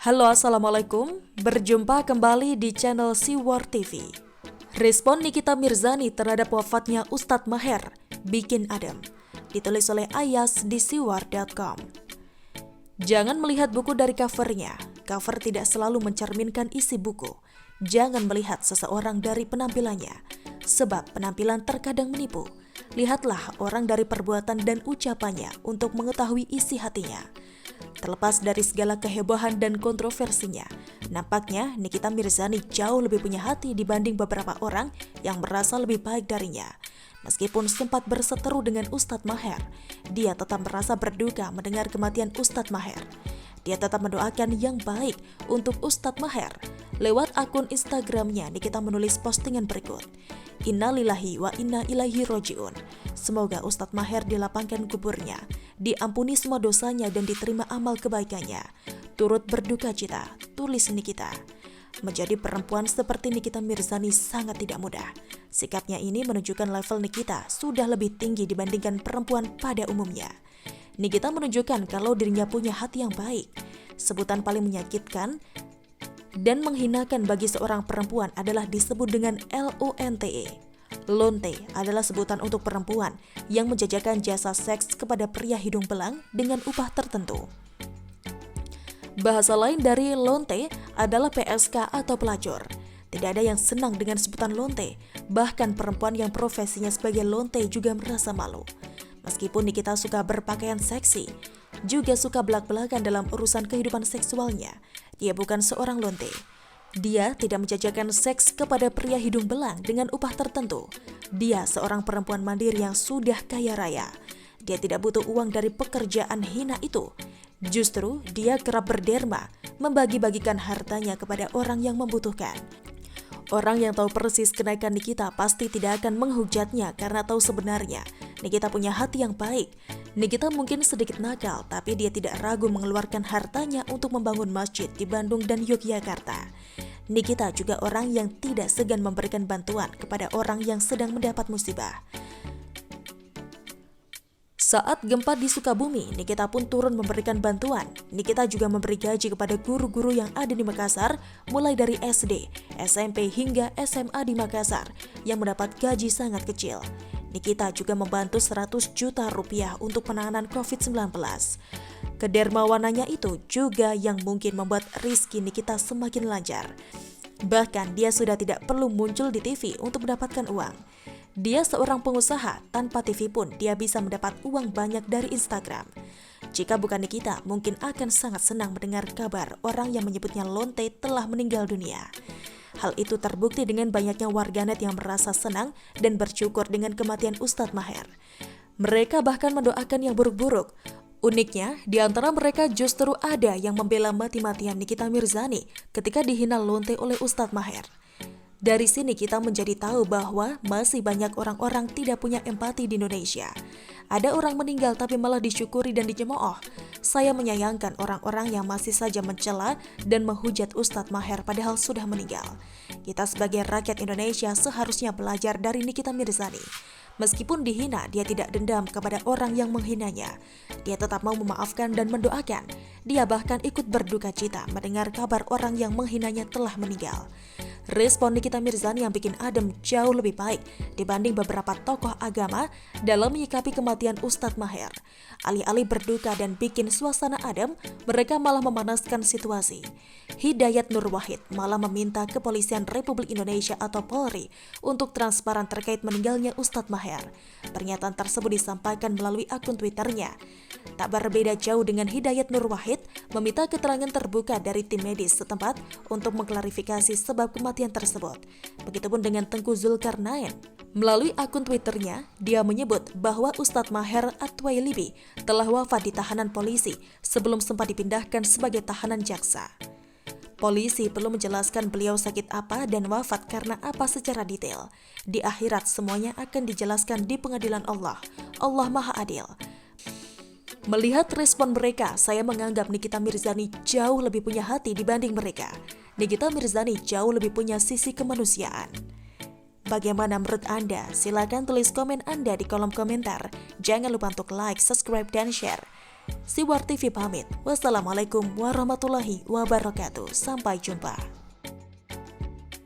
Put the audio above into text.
Halo, Assalamualaikum. Berjumpa kembali di channel Siwar TV. Respon Nikita Mirzani terhadap wafatnya Ustadz Maher bikin adem. Ditulis oleh Ayas di siwar.com. Jangan melihat buku dari covernya. Cover tidak selalu mencerminkan isi buku. Jangan melihat seseorang dari penampilannya, sebab penampilan terkadang menipu. Lihatlah orang dari perbuatan dan ucapannya untuk mengetahui isi hatinya. Terlepas dari segala kehebohan dan kontroversinya, nampaknya Nikita Mirzani jauh lebih punya hati dibanding beberapa orang yang merasa lebih baik darinya. Meskipun sempat berseteru dengan Ustadz Maher, dia tetap merasa berduka mendengar kematian Ustadz Maher. Dia tetap mendoakan yang baik untuk Ustadz Maher. Lewat akun Instagramnya, Nikita menulis postingan berikut. Innalillahi wa inna ilaihi roji'un. Semoga Ustadz Maher dilapangkan kuburnya, diampuni semua dosanya dan diterima amal kebaikannya. Turut berduka cita, tulis Nikita. Menjadi perempuan seperti Nikita Mirzani sangat tidak mudah. Sikapnya ini menunjukkan level Nikita sudah lebih tinggi dibandingkan perempuan pada umumnya. Nikita menunjukkan kalau dirinya punya hati yang baik. Sebutan paling menyakitkan dan menghinakan bagi seorang perempuan adalah disebut dengan LONTE. Lonte adalah sebutan untuk perempuan yang menjajakan jasa seks kepada pria hidung belang dengan upah tertentu. Bahasa lain dari lonte adalah PSK atau pelacur. Tidak ada yang senang dengan sebutan lonte, bahkan perempuan yang profesinya sebagai lonte juga merasa malu. Meskipun Nikita suka berpakaian seksi, juga suka belak-belakan dalam urusan kehidupan seksualnya, dia bukan seorang lonte. Dia tidak menjajakan seks kepada pria hidung belang dengan upah tertentu. Dia seorang perempuan mandiri yang sudah kaya raya. Dia tidak butuh uang dari pekerjaan hina itu. Justru dia kerap berderma, membagi-bagikan hartanya kepada orang yang membutuhkan. Orang yang tahu persis kenaikan Nikita pasti tidak akan menghujatnya karena tahu sebenarnya Nikita punya hati yang baik. Nikita mungkin sedikit nakal, tapi dia tidak ragu mengeluarkan hartanya untuk membangun masjid di Bandung dan Yogyakarta. Nikita juga orang yang tidak segan memberikan bantuan kepada orang yang sedang mendapat musibah. Saat gempa di Sukabumi, Nikita pun turun memberikan bantuan. Nikita juga memberi gaji kepada guru-guru yang ada di Makassar, mulai dari SD, SMP hingga SMA di Makassar, yang mendapat gaji sangat kecil. Nikita juga membantu 100 juta rupiah untuk penanganan COVID-19. Kedermawanannya itu juga yang mungkin membuat rezeki Nikita semakin lancar. Bahkan dia sudah tidak perlu muncul di TV untuk mendapatkan uang. Dia seorang pengusaha, tanpa TV pun dia bisa mendapat uang banyak dari Instagram. Jika bukan Nikita, mungkin akan sangat senang mendengar kabar orang yang menyebutnya lonte telah meninggal dunia. Hal itu terbukti dengan banyaknya warganet yang merasa senang dan bersyukur dengan kematian Ustadz Maher. Mereka bahkan mendoakan yang buruk-buruk. Uniknya, di antara mereka justru ada yang membela mati-matian Nikita Mirzani ketika dihina lonte oleh Ustadz Maher. Dari sini kita menjadi tahu bahwa masih banyak orang-orang tidak punya empati di Indonesia. Ada orang meninggal tapi malah disyukuri dan dicemooh. Saya menyayangkan orang-orang yang masih saja mencela dan menghujat Ustadz Maher padahal sudah meninggal. Kita sebagai rakyat Indonesia seharusnya belajar dari Nikita Mirzani. Meskipun dihina, dia tidak dendam kepada orang yang menghinanya. Dia tetap mau memaafkan dan mendoakan. Dia bahkan ikut berduka cita mendengar kabar orang yang menghinanya telah meninggal. Respon Nikita Mirzani yang bikin adem jauh lebih baik dibanding beberapa tokoh agama dalam menyikapi kematian Ustadz Maher. Alih-alih berduka dan bikin suasana adem, mereka malah memanaskan situasi. Hidayat Nur Wahid malah meminta Kepolisian Republik Indonesia atau Polri untuk transparan terkait meninggalnya Ustadz Maher. Pernyataan tersebut disampaikan melalui akun Twitternya. Tak berbeda jauh dengan Hidayat Nur Wahid meminta keterangan terbuka dari tim medis setempat untuk mengklarifikasi sebab kematian tersebut. Begitupun dengan Tengku Zulkarnain. Melalui akun Twitternya, dia menyebut bahwa Ustadz Maher At-Twailibi telah wafat di tahanan polisi sebelum sempat dipindahkan sebagai tahanan jaksa. Polisi perlu menjelaskan beliau sakit apa dan wafat karena apa secara detail. Di akhirat semuanya akan dijelaskan di pengadilan Allah. Allah Maha Adil. Melihat respon mereka, saya menganggap Nikita Mirzani jauh lebih punya hati dibanding mereka. Nikita Mirzani jauh lebih punya sisi kemanusiaan. Bagaimana menurut Anda? Silakan tulis komen Anda di kolom komentar. Jangan lupa untuk like, subscribe, dan share. Siwar TV pamit. Wassalamualaikum warahmatullahi wabarakatuh. Sampai jumpa.